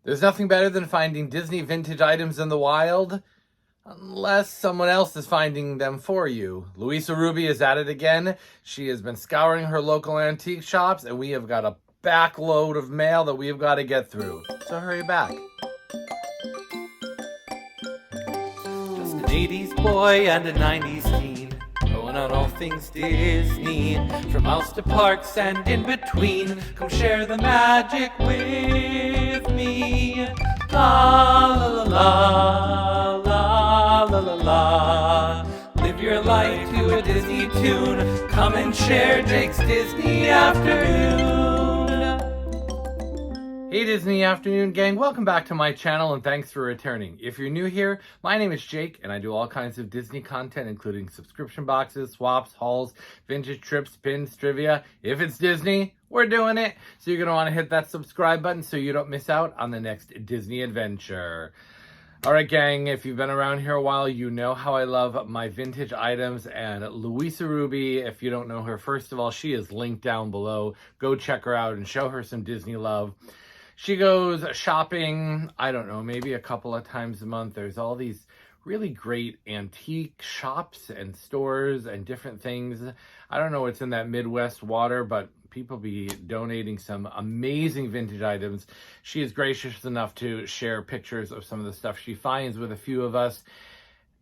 There's nothing better than finding Disney vintage items in the wild, unless someone else is finding them for you. Louisa Ruby is at it again. She has been scouring her local antique shops, and we have got a backload of mail that we have got to get through. So hurry back. Just an 80s boy and a 90s teen, going on all things Disney, from mouse to parks and in between. Come share the magic with me. La la la la la la la la. Live your life to a Disney tune. Come and share Jake's Disney Afternoon. Hey Disney Afternoon gang, welcome back to my channel and thanks for returning. If you're new here, my name is Jake and I do all kinds of Disney content including subscription boxes, swaps, hauls, vintage trips, pins, trivia. If it's Disney, we're doing it. So you're going to want to hit that subscribe button so you don't miss out on the next Disney adventure. Alright gang, if you've been around here a while, you know how I love my vintage items, and Louisa Ruby, if you don't know her, first of all, she is linked down below. Go check her out and show her some Disney love. She goes shopping, I don't know, maybe a couple of times a month. There's all these really great antique shops and stores and different things. I don't know what's in that Midwest water, but people be donating some amazing vintage items. She is gracious enough to share pictures of some of the stuff she finds with a few of us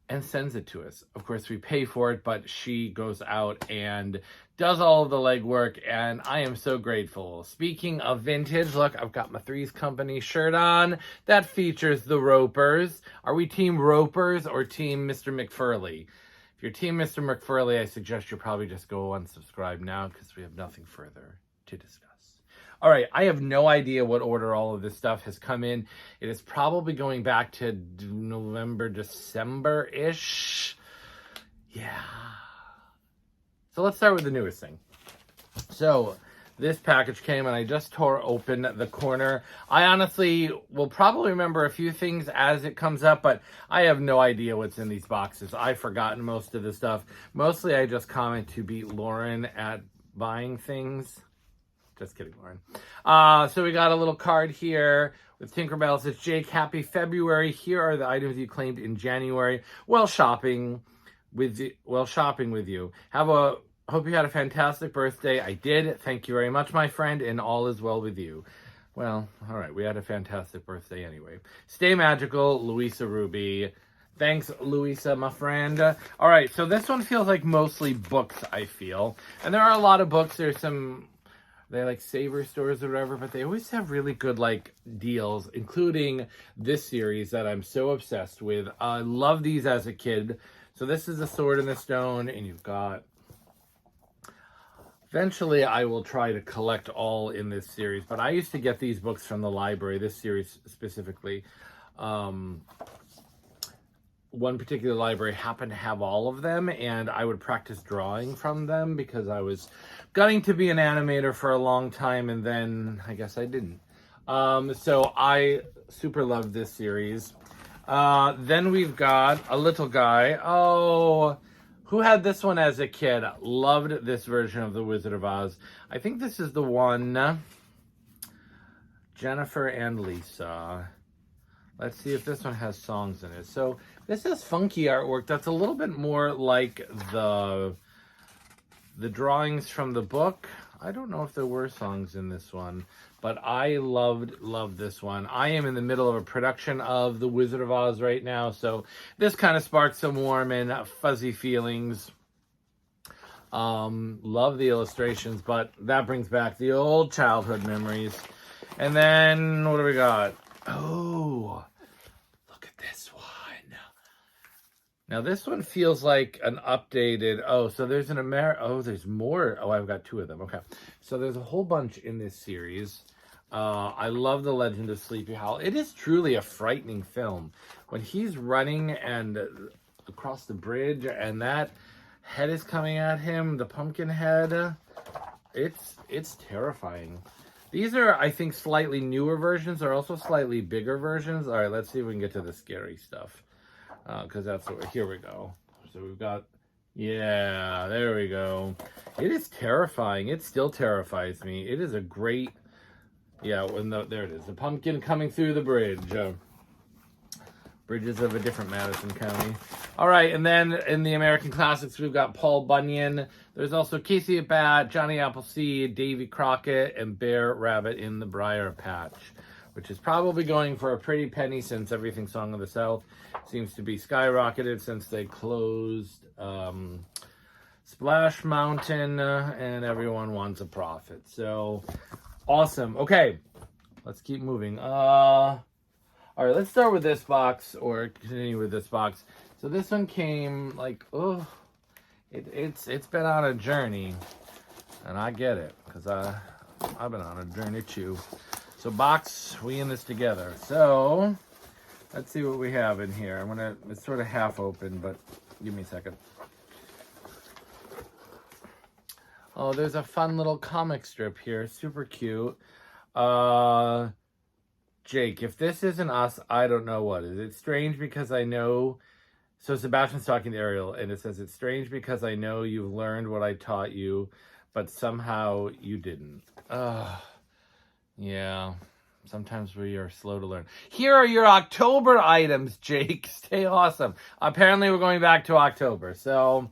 and sends it to us. Of course, we pay for it, but she goes out and does all of the legwork, and I am so grateful. Speaking of vintage, look, I've got my Three's Company shirt on that features the Ropers. Are we Team Ropers or Team Mr. McFurley? If you're Team Mr. McFurley, I suggest you probably just go unsubscribe now because we have nothing further to discuss. All right, I have no idea what order all of this stuff has come in. It is probably going back to November, December-ish. Yeah. So let's start with the newest thing. So this package came and I just tore open the corner. I honestly will probably remember a few things as it comes up, but I have no idea what's in these boxes. I've forgotten most of the stuff. Mostly I just comment to beat Lauren at buying things. Just kidding, Lauren. So we got a little card here with Tinkerbell. It says, Jake, happy February. Here are the items you claimed in January. Well shopping with you. Hope you had a fantastic birthday. I did. Thank you very much, my friend, and all is well with you. Well, all right, we had a fantastic birthday anyway. Stay magical, Louisa Ruby. Thanks, Louisa, my friend. All right, so this one feels like mostly books, I feel. And there are a lot of books. There's some, they like Saver stores or whatever, but they always have really good like deals, including this series that I'm so obsessed with. I love these as a kid. So this is A Sword in the Stone, and you've got... Eventually, I will try to collect all in this series, but I used to get these books from the library, this series specifically. One particular library happened to have all of them, and I would practice drawing from them because I was gunning to be an animator for a long time, and then I guess I didn't. So I super love this series. Then we've got a little guy. Oh... Who had this one as a kid? Loved this version of The Wizard of Oz. I think this is the one. Jennifer and Lisa. Let's see if this one has songs in it. So this is funky artwork that's a little bit more like the drawings from the book. I don't know if there were songs in this one, but I loved this one. I am in the middle of a production of The Wizard of Oz right now, so this kind of sparked some warm and fuzzy feelings. Love the illustrations, but that brings back the old childhood memories. And then, what do we got? Oh, look at this one. Now this one feels like an updated, oh, so there's an there's more. Oh, I've got two of them. Okay. So there's a whole bunch in this series. I love The Legend of Sleepy Hollow. It is truly a frightening film. When he's running and across the bridge and that head is coming at him, the pumpkin head, it's terrifying. These are, I think, slightly newer versions. They're also slightly bigger versions. All right, let's see if we can get to the scary stuff. Because that's what, here we go. So we've got, yeah, there we go. It is terrifying. It still terrifies me. It is a great Yeah, there it is. The pumpkin coming through the bridge. Bridges of a different Madison County. All right, and then in the American Classics, we've got Paul Bunyan. There's also Casey at Bat, Johnny Appleseed, Davy Crockett, and Bear Rabbit in the Briar Patch, which is probably going for a pretty penny since Everything Song of the South seems to be skyrocketed since they closed Splash Mountain, and everyone wants a profit. So, awesome. Okay, let's keep moving. All right, let's start with this box, or continue with this box. So this one came like, it's been on a journey, and I get it, because I've been on a journey too. So box, we in this together. So let's see what we have in here. It's sort of half open, but give me a second. Oh, there's a fun little comic strip here, super cute. Jake, if this isn't us, I don't know what is. It's strange because I know... So Sebastian's talking to Ariel, and it says, it's strange because I know you've learned what I taught you, but somehow you didn't. Yeah. Sometimes we are slow to learn. Here are your October items, Jake. Stay awesome. Apparently we're going back to October, so...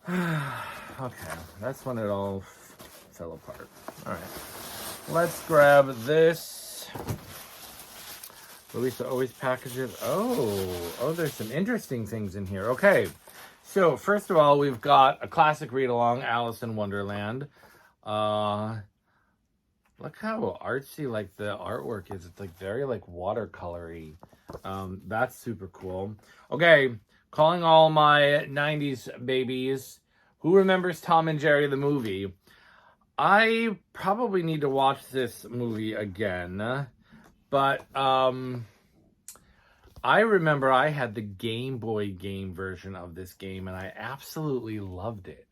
Okay, that's when it all fell apart. All right. Let's grab this. Louisa always packages. Oh, there's some interesting things in here. Okay, so first of all, we've got a classic read-along, Alice in Wonderland. Look how artsy like the artwork is. It's like very like watercolory. That's super cool. Okay, calling all my 90s babies. Who remembers Tom and Jerry the movie? I probably need to watch this movie again. But I remember I had the Game Boy game version of this game, and I absolutely loved it.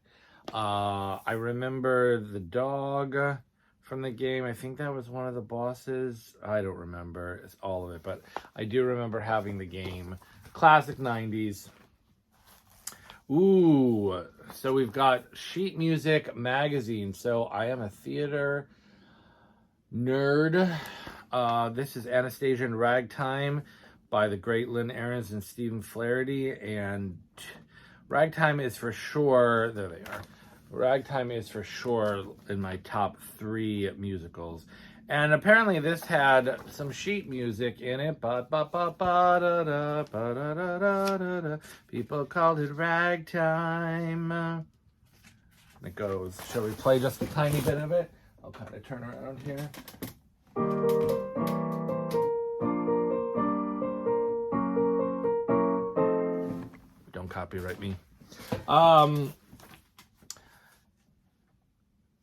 I remember the dog from the game. I think that was one of the bosses. I don't remember all of it, but I do remember having the game. Classic 90s. Ooh, so we've got Sheet Music Magazine. So I am a theater nerd. This is Anastasia and Ragtime by the great Lynn Ahrens and Stephen Flaherty. And Ragtime is for sure, there they are. Ragtime is for sure in my top 3 musicals. And apparently this had some sheet music in it. People called it Ragtime. And it goes, shall we play just a tiny bit of it? I'll kind of turn around here. Don't copyright me.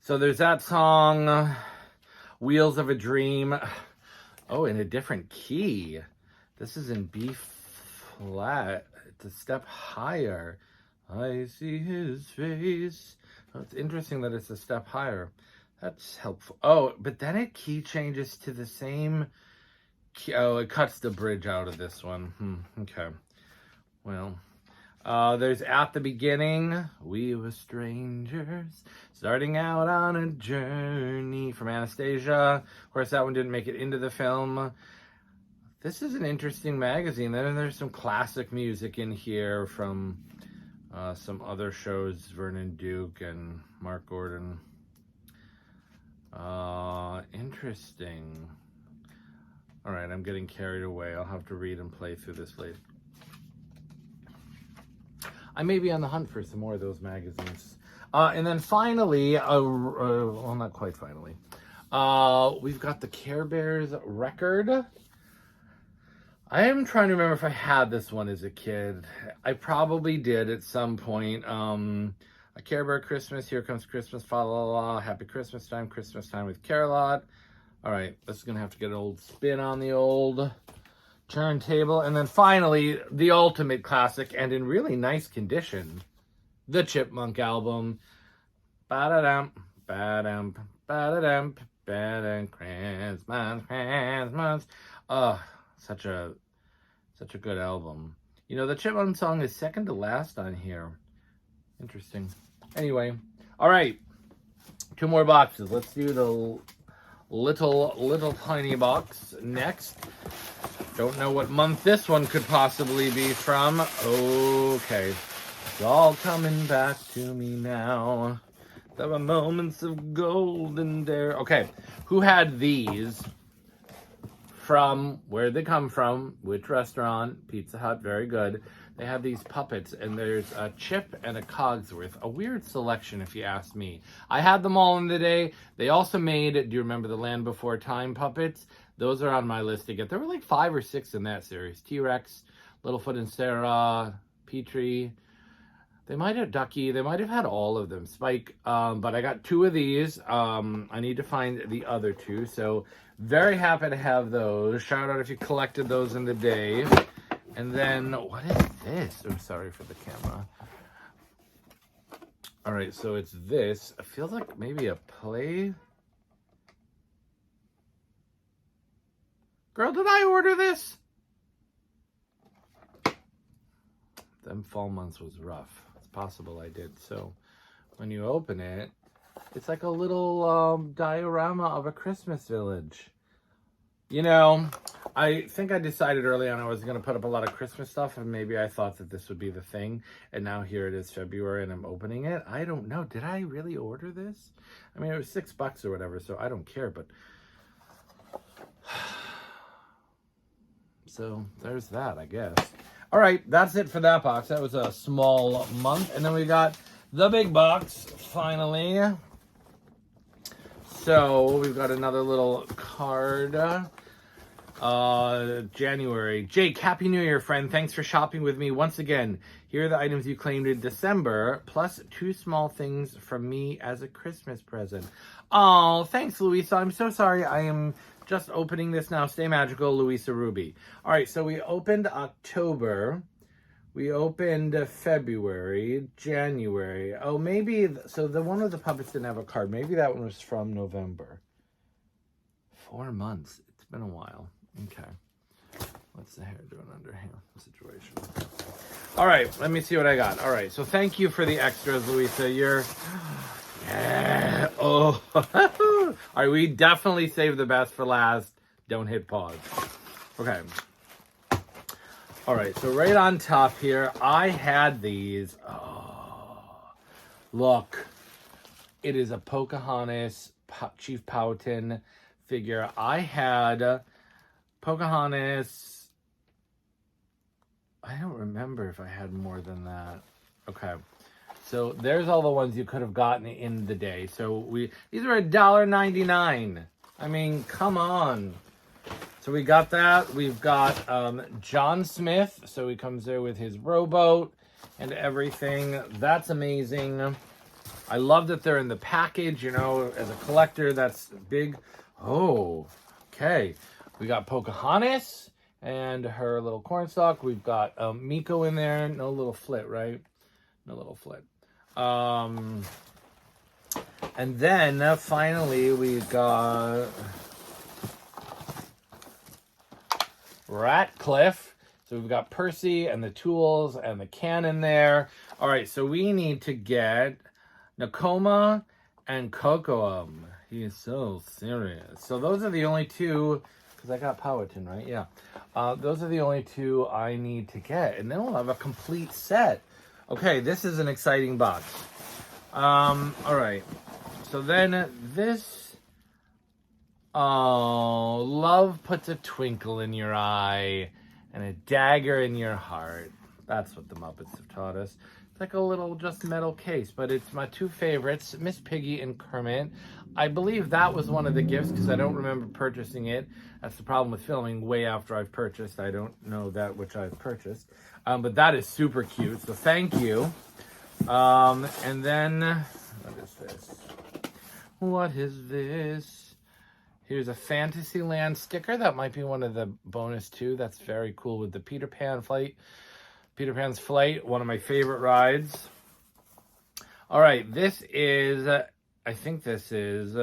So there's that song, Wheels of a Dream. Oh, in a different key. This is in B flat. It's a step higher. I see his face. Oh, it's interesting that it's a step higher. That's helpful. Oh, but then it key changes to the same key. Oh, it cuts the bridge out of this one. Okay. Well, there's At the Beginning. We were strangers, starting out on a journey, from Anastasia. Of course, that one didn't make it into the film. This is an interesting magazine. There's some classic music in here from some other shows, Vernon Duke and Mark Gordon. Interesting. All right, I'm getting carried away. I'll have to read and play through this later. I may be on the hunt for some more of those magazines. And then finally, well, not quite finally, we've got the Care Bears record. I am trying to remember if I had this one as a kid. I probably did at some point. A Care Bear Christmas, Here Comes Christmas, fa la la, Happy Christmas Time with Care-a-Lot. All right, this is gonna have to get an old spin on the old turntable. And then finally, the ultimate classic, and in really nice condition, the Chipmunk album. Ba-da-dum, ba-dum, ba-da-dum, ba-dum, Christmas. Such a good album. You know, the Chipmunk song is second to last on here. Interesting. Anyway, all right. 2 more boxes. Let's do the little tiny box. Next, don't know what month this one could possibly be from. Okay, it's all coming back to me now. There were moments of golden there. Okay, who had these? From where'd they come from? Which restaurant? Pizza Hut, very good. They have these puppets, and there's a Chip and a Cogsworth. A weird selection, if you ask me. I had them all in the day. They also made, do you remember the Land Before Time puppets? Those are on my list to get. There were like 5 or 6 in that series. T-Rex, Littlefoot and Sarah, Petrie. They might have Ducky. They might have had all of them. Spike. But I got 2 of these. I need to find the other 2. So very happy to have those. Shout out if you collected those in the day. And then, what is this? I'm sorry for the camera. All right, so it's this. It feels like maybe a play. Girl, did I order this? Them fall months was rough. It's possible I did. So when you open it, it's like a little diorama of a Christmas village. You know, I think I decided early on I was going to put up a lot of Christmas stuff, and maybe I thought that this would be the thing. And now here it is February and I'm opening it. I don't know. Did I really order this? I mean, it was $6 or whatever, so I don't care, but so there's that, I guess. All right, that's it for that box. That was a small month. And then we got the big box, finally. So we've got another little card. January. Jake, Happy New Year, friend. Thanks for shopping with me once again. Here are the items you claimed in December, plus 2 small things from me as a Christmas present. Oh, thanks, Louisa. I'm so sorry. I am just opening this now. Stay magical, Louisa Ruby. All right, so we opened October. We opened February, January. Oh, maybe, so the one with the puppets didn't have a card. Maybe that one was from November. 4 months. It's been a while. Okay. What's the hair doing under here? Situation. All right, let me see what I got. All right, so thank you for the extras, Louisa. You're... Yeah. Oh. All right, we definitely saved the best for last. Don't hit pause. Okay. All right, so right on top here, I had these. Oh, look. It is a Pocahontas Chief Powhatan figure. I had Pocahontas. I don't remember if I had more than that. Okay. So there's all the ones you could have gotten in the day. So these are $1.99. I mean, come on. So we got that. We've got John Smith. So he comes there with his rowboat and everything. That's amazing. I love that they're in the package. You know, as a collector, that's big. Oh, okay. We got Pocahontas and her little cornstalk. We've got Miko in there. No little flit, right? No little flit. And then finally we got Ratcliffe. So we've got Percy and the tools and the cannon there. All right, so we need to get Nakoma and Kocoum. He is so serious. So those are the only 2, because I got Powhatan, right? Yeah. Those are the only 2 I need to get. And then we'll have a complete set. Okay, this is an exciting box. All right. So then this... Oh, love puts a twinkle in your eye and a dagger in your heart. That's what the Muppets have taught us. It's like a little just metal case, but it's my 2 favorites, Miss Piggy and Kermit. I believe that was one of the gifts because I don't remember purchasing it. That's the problem with filming way after I've purchased. I don't know that which I've purchased. But that is super cute, so thank you. And then, what is this? What is this? Here's a Fantasyland sticker. That might be one of the bonus 2. That's very cool with the Peter Pan flight. Peter Pan's Flight, one of my favorite rides. All right, this is, I think this is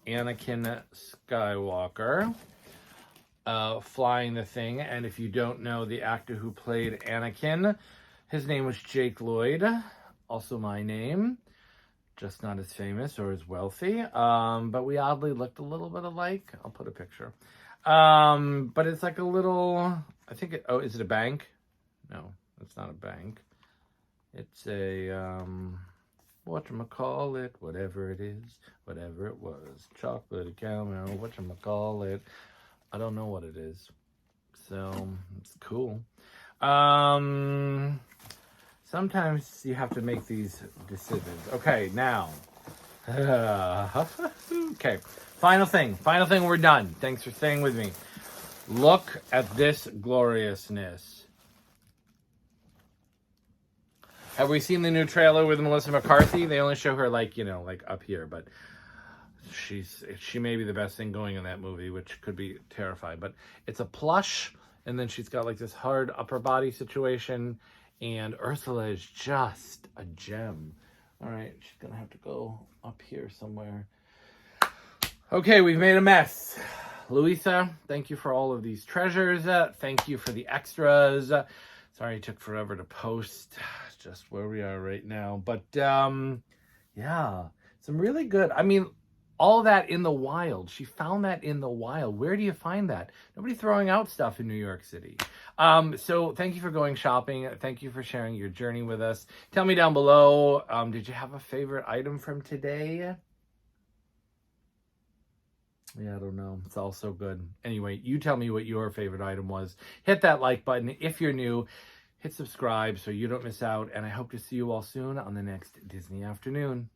Anakin Skywalker flying the thing. And if you don't know the actor who played Anakin, his name was Jake Lloyd, also my name. just not as famous or as wealthy. But we oddly looked a little bit alike. I'll put a picture. But it's like a little, I think it, oh, is it a bank? No, it's not a bank. It's a, whatchamacallit, whatever it is, whatever it was, chocolate caramel, whatchamacallit. I don't know what it is. So, it's cool. Sometimes you have to make these decisions. Okay, now. Okay, final thing, we're done. Thanks for staying with me. Look at this gloriousness. Have we seen the new trailer with Melissa McCarthy? They only show her like, you know, like up here, but she may be the best thing going in that movie, which could be terrifying. But it's a plush, and then she's got like this hard upper body situation, and Ursula is just a gem. All right, she's gonna have to go up here somewhere. Okay, we've made a mess. Louisa, thank you for all of these treasures. Thank you for the extras. Sorry it took forever to post. Just where we are right now. But yeah, some really good. I mean, all that in the wild. She found that in the wild. Where do you find that? Nobody throwing out stuff in New York City. So thank you for going shopping. Thank you for sharing your journey with us. Tell me down below, did you have a favorite item from today? Yeah, I don't know. It's all so good. Anyway, you tell me what your favorite item was. Hit that like button. If you're new, hit subscribe so you don't miss out. And I hope to see you all soon on the next Disney Afternoon.